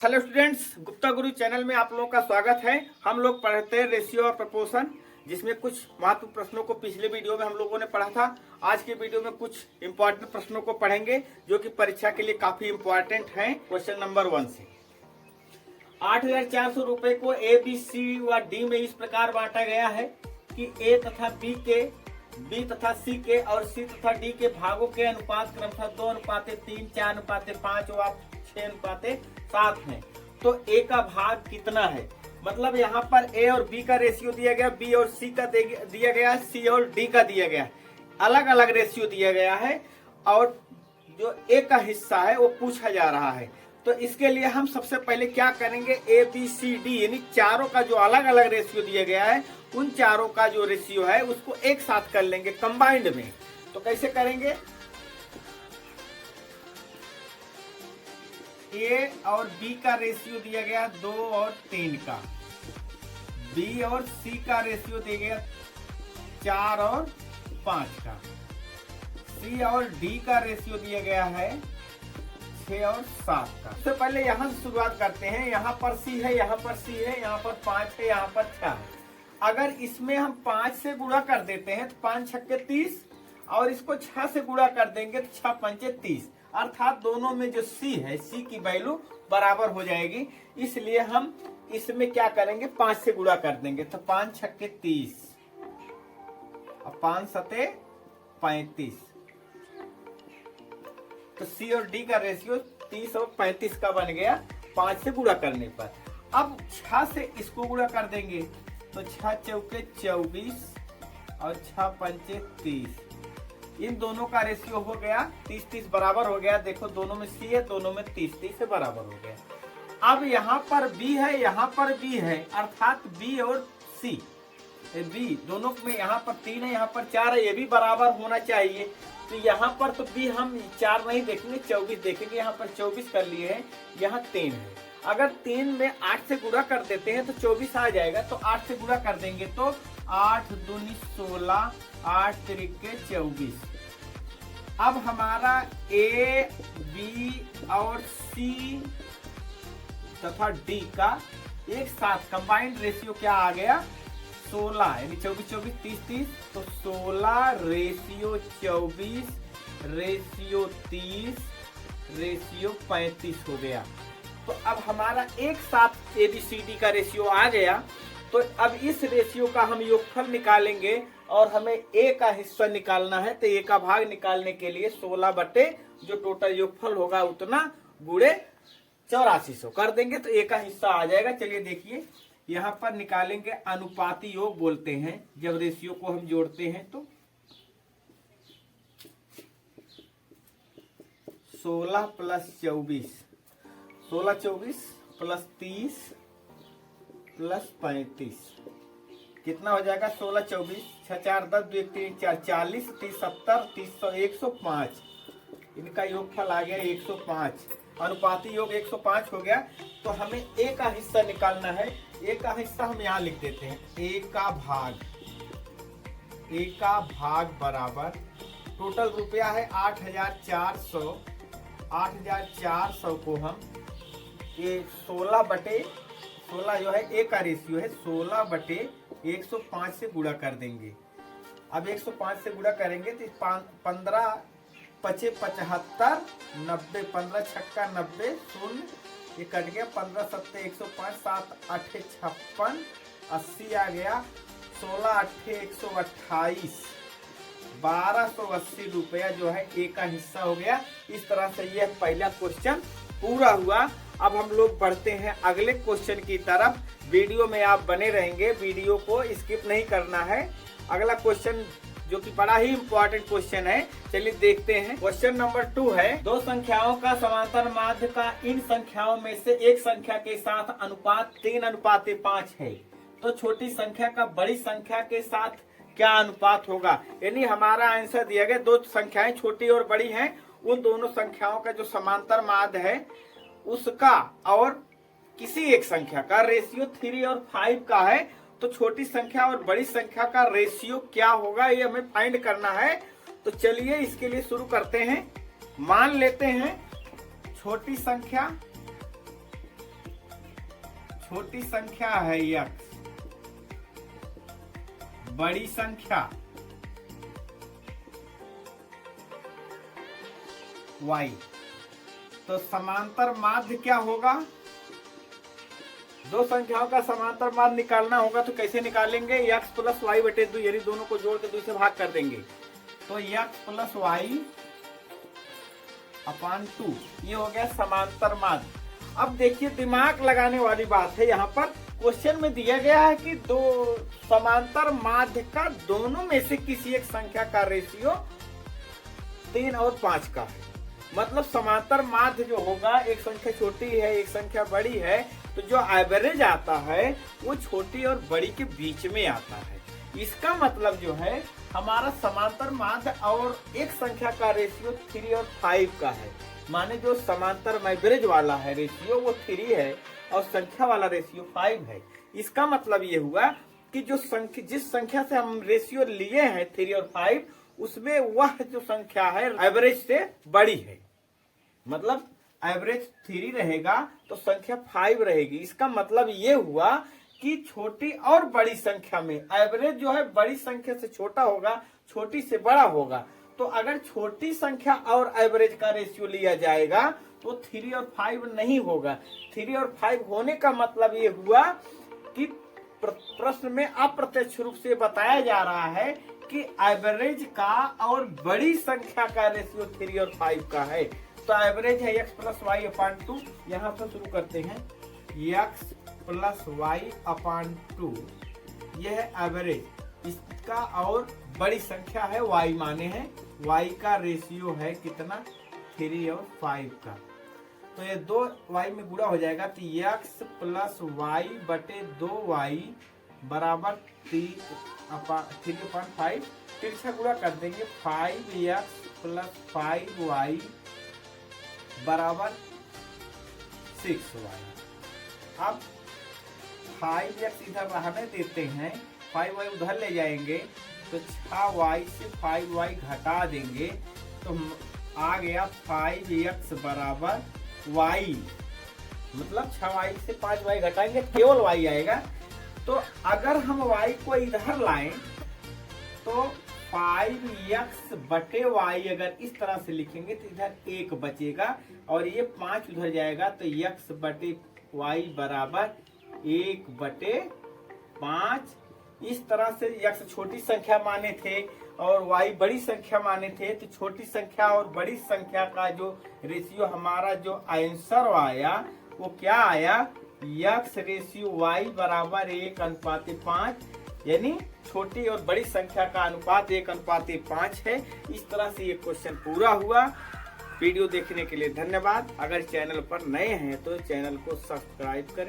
Hello students, Gupta गुरु channel में आप लोगों का स्वागत है। हम लोग पढ़ते हैं रेशियो और प्रपोर्शन, जिसमें कुछ महत्वपूर्ण प्रश्नों को पिछले वीडियो में हम लोगों ने पढ़ा था। आज के वीडियो में कुछ इंपॉर्टेंट प्रश्नों को पढ़ेंगे जो कि परीक्षा के लिए काफी इंपॉर्टेंट हैं। क्वेश्चन नंबर 1 से 8,400 रुपए को ए, बी, सी व डी में इस प्रकार बांटा गया है कि ए तथा बी तथा सी के और सी तथा डी के भागों के अनुपात क्रमशः 2:3, 4:5 व 6:7 है। तो ए का भाग कितना है? मतलब यहाँ पर ए और बी का रेशियो दिया गया, बी और सी का दिया गया, सी और डी का दिया गया, अलग अलग रेशियो दिया गया है और जो ए का हिस्सा है वो पूछा जा रहा है। तो इसके लिए हम सबसे पहले क्या करेंगे, ए बी सी डी यानी चारों का जो अलग अलग रेशियो दिया गया है उन चारों का जो रेशियो है उसको एक साथ कर लेंगे कंबाइंड में। तो कैसे करेंगे? ए और बी का रेशियो दिया गया 2 और 3 का, बी और सी का रेशियो दिया गया 4 और 5 का, सी और डी का रेशियो दिया गया है 6 और 7 का। सबसे पहले यहाँ से शुरुआत करते हैं। यहाँ पर सी है, यहाँ पर सी है, यहाँ पर 5 है, यहाँ पर 6 है। अगर इसमें हम 5 से गुणा कर देते हैं तो 5 छक्के 30 और इसको 6 से गुणा कर देंगे तो 6 पंचे 30, अर्थात दोनों में जो सी है सी की वैल्यू बराबर हो जाएगी। इसलिए हम इसमें क्या करेंगे, 5 से गुणा कर देंगे तो 5 छक्के 30 और 5 सते 35। तो सी और डी का रेशियो 30 और 35 का बन गया 5 से गुणा करने पर। अब 6 से इसको गुणा कर देंगे तो 6 चौके 24 और 6 पंचे 30। इन दोनों का रेशियो हो गया 30-30 बराबर हो गया। देखो दोनों में सी है, दोनों में 30-30 से बराबर हो गया। अब यहाँ पर बी है, यहाँ पर बी है, अर्थात बी और सी, बी दोनों में यहाँ पर 3 है, यहाँ पर 4 है, ये भी बराबर होना चाहिए। तो यहाँ पर तो बी हम 4 नहीं देखेंगे, 24 देखेंगे। यहाँ पर 24 कर लिए हैं, यहाँ 3 है। अगर 3 में 8 से गुणा कर देते हैं तो 24 आ जाएगा। तो 8 से गुणा कर देंगे तो 8 दूनी 16, 8 तिरिके 24। अब हमारा ए, बी और सी तथा डी का एक साथ कंबाइंड रेशियो क्या आ गया, 16, यानी 24-24 30-30। तो 16 रेशियो 24 रेशियो 30 रेशियो 35 हो गया। तो अब हमारा एक साथ ए बी सी डी का रेशियो आ गया। तो अब इस रेशियो का हम योगफल निकालेंगे और हमें ए का हिस्सा निकालना है। तो ए का भाग निकालने के लिए 16 बटे जो टोटल योगफल होगा उतना गुणे 8400 कर देंगे तो ए का हिस्सा आ जाएगा। चलिए देखिए, यहाँ पर निकालेंगे, अनुपाती योग बोलते हैं जब रेशियो को हम जोड़ते हैं। तो 16 प्लस 24, 16 24 प्लस 30 प्लस 35 कितना हो जाएगा, 16 24 6 4 10 2 1 3 4 40 30 70 30 105। इनका योगफल आ गया 105। अनुपाती योग 105 हो गया। तो हमें ए का हिस्सा निकालना है। ए का हिस्सा हम यहाँ लिख देते हैं, ए का भाग बराबर टोटल रुपया है 8,400। 8,400 को हम ये 16 बटे 16 जो है ए का रेशियो है, 16 बटे 105 से गुणा कर देंगे। अब 105 से गुणा करेंगे तो 15 पचे 75 90, 15 छक्का 90 शून्य, ये कट गया, 15 सत्ते 105, 7 8 56 80 आ गया, 16 8 128 1280 रुपया जो है ए का हिस्सा हो गया। इस तरह से यह पहला क्वेश्चन पूरा हुआ। अब हम लोग बढ़ते हैं अगले क्वेश्चन की तरफ। वीडियो में आप बने रहेंगे, वीडियो को स्किप नहीं करना है। अगला क्वेश्चन जो कि बड़ा ही इंपॉर्टेंट क्वेश्चन है, चलिए देखते हैं। क्वेश्चन नंबर 2 है, दो संख्याओं का समांतर माध्य का इन संख्याओं में से एक संख्या के साथ अनुपात 3:5 है। तो छोटी संख्या का बड़ी संख्या के साथ क्या अनुपात होगा? यानी हमारा आंसर दिया गया, दो संख्याएं छोटी और बड़ी हैं, उन दोनों संख्याओं का जो समांतर माध्य है उसका और किसी एक संख्या का रेशियो 3 और 5 का है। तो छोटी संख्या और बड़ी संख्या का रेशियो क्या होगा ये हमें फाइंड करना है। तो चलिए इसके लिए शुरू करते हैं। मान लेते हैं छोटी संख्या छोटी संख्या है x, बड़ी संख्या y, तो समांतर माध्य क्या होगा? दो संख्याओं का समांतर माध्य निकालना होगा तो कैसे निकालेंगे? x प्लस वाई बटे 2, यानी दोनों को जोड़ के 2 से भाग कर देंगे, तो x प्लस वाई अपान 2, ये हो गया समांतर माध्य। अब देखिए दिमाग लगाने वाली बात है, यहाँ पर क्वेश्चन में दिया गया है कि दो समांतर माध्य का दोनों में से किसी एक संख्या का रेशियो 3 और 5 का है। मतलब समांतर माध्य जो होगा, एक संख्या छोटी है एक संख्या बड़ी है, तो जो एवरेज आता है वो छोटी और बड़ी के बीच में आता है। इसका मतलब जो है हमारा समांतर माध्य और एक संख्या का रेशियो 3 और 5 का है। माने जो समांतर एवरेज वाला है रेशियो वो 3 है और संख्या वाला रेशियो 5 है। इसका मतलब ये हुआ कि जो संख्या, जिस संख्या से हम रेशियो लिए हैं 3 और 5, उसमें वह जो संख्या है एवरेज से बड़ी है। मतलब एवरेज 3 रहेगा तो संख्या 5 रहेगी। इसका मतलब ये हुआ कि छोटी और बड़ी संख्या में एवरेज जो है बड़ी संख्या से छोटा होगा, छोटी से बड़ा होगा। तो अगर छोटी संख्या और एवरेज का रेशियो लिया जाएगा तो 3 और 5 नहीं होगा। 3 और 5 होने का मतलब ये हुआ कि प्रश्न में अप्रत्यक्ष रूप से बताया जा रहा है कि एवरेज का और बड़ी संख्या का रेशियो 3 और 5 का है। तो एवरेज है x प्लस वाई अपान 2। यहाँ से शुरू करते हैं, x प्लस वाई अपान 2, यह है एवरेज। इसका और बड़ी संख्या है y माने हैं, y का रेशियो है कितना? 3 और 5 का। तो ये 2y में गुणा हो जाएगा, तो x प्लस वाई बटे 2y बराबर 3/5। तिरछा गुणा कर देंगे, 5x प्लस 5y बराबर 6y। अब 5x इधर रहने देते हैं, 5y उधर ले जाएंगे तो 6y से 5y घटा देंगे तो आ गया 5x बराबर y। मतलब 6y से 5y घटाएंगे केवल y आएगा। तो अगर हम y को इधर लाएं तो 5x बटे y अगर इस तरह से लिखेंगे तो इधर 1 बचेगा और ये 5 उधर जाएगा, तो x बटे y बराबर 1 बटे 5। इस तरह से x छोटी संख्या माने थे और y बड़ी संख्या माने थे, तो छोटी संख्या और बड़ी संख्या का जो रेशियो हमारा जो आंसर आया वो क्या आया? x रेशियो y बराबर 1:5, यानी छोटी और बड़ी संख्या का अनुपात 1:5 है। इस तरह से ये क्वेश्चन पूरा हुआ। वीडियो देखने के लिए धन्यवाद। अगर चैनल पर नए हैं तो चैनल को सब्सक्राइब करें।